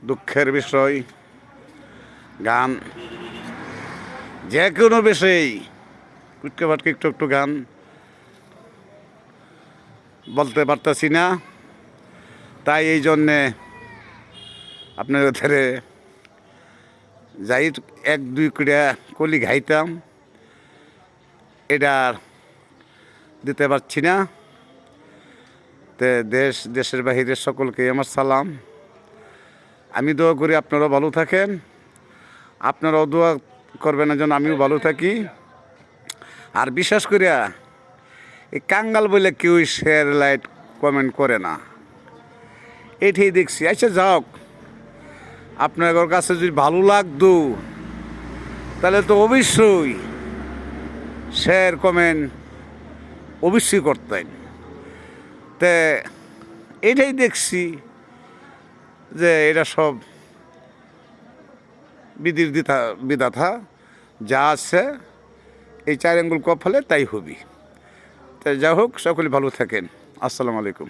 দুঃখের বিষয়, গান যে কোনো বিষয়েই কুটকে পাটকে একটু একটু গান বলতে পারতেছি না, তাই এই জন্যে আপনাদের ধরে যাই এক দুই করে কলি গাইতাম, এটা দিতে পারছি না। তে দেশের বাহিরের সকলকে আমার সালাম। আমি দোয়া করি আপনারাও ভালো থাকেন, আপনারাও দোয়া করবেন যেন আমিও ভালো থাকি। আর বিশেষ করিয়া এই কাঙ্গাল বলে কেউ শেয়ার লাইট কমেন্ট করে না, এটাই দেখছি। আচ্ছা যাওক, আপনাদের কাছে যদি ভালো লাগতো তাহলে তো অবশ্যই শেয়ার কমেন্ট অবশ্যই করতেন। তে এটাই দেখছি যে এটা সব বিধাতা যা আছে এই 4 আঙ্গুল কপালে তাই হবি। তাই যা হোক, সকলে ভালো থাকেন। আসসালামু আলাইকুম।